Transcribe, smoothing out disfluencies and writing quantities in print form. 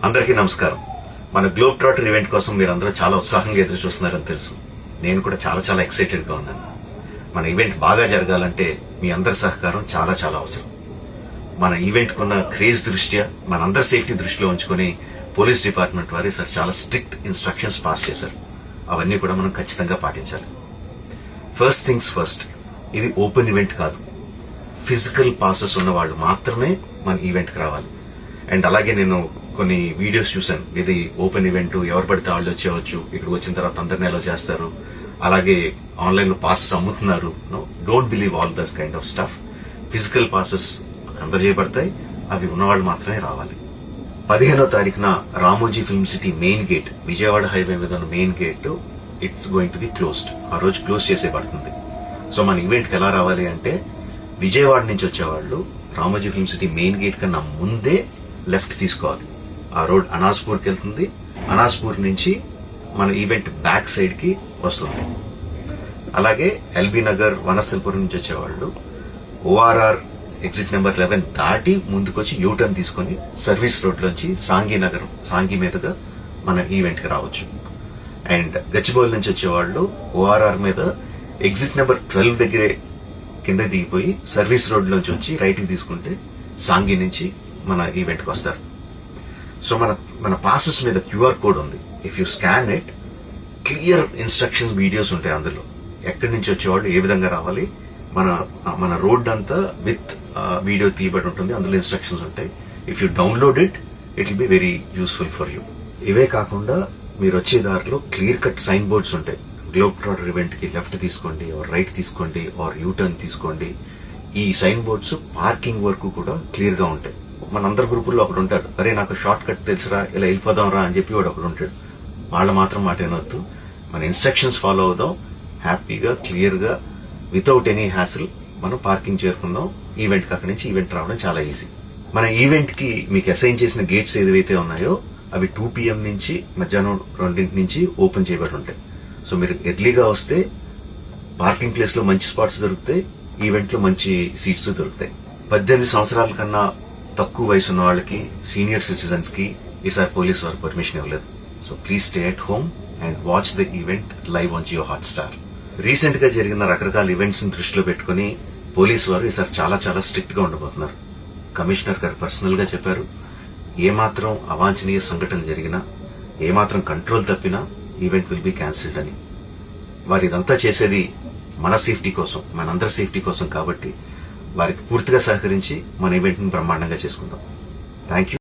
అందరికీ నమస్కారం. మన గ్లోబ్ ట్రాటర్ ఈవెంట్ కోసం మీరందరూ చాలా ఉత్సాహంగా ఎదురు చూస్తున్నారని తెలుసు. నేను కూడా చాలా ఎక్సైటెడ్ గా ఉన్నాను. మన ఈవెంట్ బాగా జరగాలంటే మీ అందరి సహకారం చాలా అవసరం. మన ఈవెంట్ కున్న క్రేజ్ దృష్ట్యా మనందరి సేఫ్టీ దృష్టిలో ఉంచుకొని పోలీస్ డిపార్ట్మెంట్ వారి సార్ చాలా స్ట్రిక్ట్ ఇన్స్ట్రక్షన్స్ పాస్ చేశారు. అవన్నీ కూడా మనం ఖచ్చితంగా పాటించాలి. ఫస్ట్ థింగ్స్ ఫస్ట్, ఇది ఓపెన్ ఈవెంట్ కాదు. ఫిజికల్ పాసెస్ ఉన్న వాళ్ళు మాత్రమే మన ఈవెంట్ కి రావాలి. అండ్ అలాగే నేను కొన్ని వీడియోస్ చూశాను, ఇది ఓపెన్ ఈవెంట్, ఎవరు పడితే వాళ్ళు వచ్చేవచ్చు, ఇక్కడికి వచ్చిన తర్వాత అందరినీ ఎలా చేస్తారు, అలాగే ఆన్లైన్ లో పాసెస్ అమ్ముతున్నారు. Don't believe all this kind of stuff. Physical passes అందజేయబడతాయి, అవి ఉన్నవాళ్ళు మాత్రమే రావాలి. 15వ తారీఖున Ramoji film city main gate, Vijayawada highway మీద ఉన్న main gate it's going to be closed. ఆ రోజు క్లోజ్ చేసేయబడుతుంది. సో మన ఈవెంట్ కి ఎలా రావాలి అంటే, విజయవాడ నుంచి వచ్చేవాళ్ళు Ramoji film city main gate కన్నా ముందే లెఫ్ట్ తీసుకోవాలి. ఆ రోడ్ అనాస్పూర్కి వెళ్తుంది. అనాస్పూర్ నుంచి మన ఈవెంట్ బ్యాక్ సైడ్ కి వస్తుంది. అలాగే ఎల్బీ నగర్, వనస్థలపురం నుంచి వచ్చేవాళ్ళు ఓఆర్ఆర్ ఎగ్జిట్ నెంబర్ 11 దాటి ముందుకొచ్చి యూటర్న్ తీసుకుని సర్వీస్ రోడ్ లోంచి సాంఘీ మీదుగా మన ఈవెంట్ కి రావచ్చు. అండ్ గచ్చిబౌలి నుంచి వచ్చేవాళ్ళు ఓఆర్ఆర్ మీద ఎగ్జిట్ నెంబర్ 12 దగ్గరే కింద దిగిపోయి సర్వీస్ రోడ్ లోంచి వచ్చి రైట్ కి తీసుకుంటే సాంఘీ నుంచి మన ఈవెంట్ కి వస్తారు. సో మన పాసెస్ మీద క్యూఆర్ కోడ్ ఉంది. If you scan it, clear instructions videos ఉంటాయి అందులో. ఎక్కడి నుంచి వచ్చేవాళ్ళు ఏ విధంగా రావాలి, మన రోడ్ అంతా విత్ వీడియో తీయబడి ఉంటుంది. అందులో ఇన్స్ట్రక్షన్స్ ఉంటాయి. If you download it will be very useful for you. ఇవే కాకుండా మీరు వచ్చే దారిలో క్లియర్ కట్ సైన్ బోర్డ్స్ ఉంటాయి. గ్లోబ్ ట్రాటర్ ఈవెంట్ కి లెఫ్ట్ తీసుకోండి, ఆర్ రైట్ తీసుకోండి, ఆర్ యూటర్న్ తీసుకోండి. ఈ సైన్ బోర్డ్స్ పార్కింగ్ వరకు కూడా క్లియర్ గా ఉంటాయి. మనందరి గ్రూపుల్లో ఒకడు ఉంటాడు, అరే నాకు షార్ట్ కట్ తెలుసురా, ఇలా వెళ్ళిపోదాం రా అని చెప్పి వాడు ఒకడు ఉంటాడు. వాళ్ళ మాత్రం మాట వినొద్దు. మన ఇన్స్ట్రక్షన్స్ ఫాలో అవుదాం. హ్యాపీగా క్లియర్ గా వితౌట్ ఎనీ హ్యాసిల్ మనం పార్కింగ్ చేరుకుందాం. ఈవెంట్ కి అక్కడి నుంచి ఈవెంట్ రావడం చాలా ఈజీ. మన ఈవెంట్ కి మీకు అసైన్ చేసిన గేట్స్ ఏదైతే ఉన్నాయో అవి 2 PM నుంచి మధ్యాహ్నం 2 నుంచి ఓపెన్ చేయబడి ఉంటాయి. సో మీరు ఎర్లీగా వస్తే పార్కింగ్ ప్లేస్ లో మంచి స్పాట్స్ దొరుకుతాయి, ఈవెంట్ లో మంచి సీట్స్ దొరుకుతాయి. 18 సంవత్సరాల కన్నా తక్కువ వయసు ఉన్న వాళ్ళకి, సీనియర్ సిటిజన్స్ కి ఈసారి పోలీసు వారు పర్మిషన్ ఇవ్వలేదు. So please stay at home and watch the event live on Jio Hotstar. Recent గా జరిగిన రకరకాల ఈవెంట్స్ ని దృష్టిలో పెట్టుకుని పోలీసు వారు ఈసారి చాలా స్ట్రిక్ట్ గా ఉండబోతున్నారు. కమిషనర్ గారు పర్సనల్ గా చెప్పారు, ఏమాత్రం అవాంఛనీయ సంఘటన జరిగినా, ఏమాత్రం కంట్రోల్ తప్పినా ఈవెంట్ విల్ బి క్యాన్సిల్డ్ అని. వారు ఇదంతా చేసేది మన సేఫ్టీ కోసం, మనందరి సేఫ్టీ కోసం. కాబట్టి వారికి పూర్తిగా సహకరించి మన ఈవెంట్ ని బ్రహ్మాండంగా చేసుకుందాం. Thank you.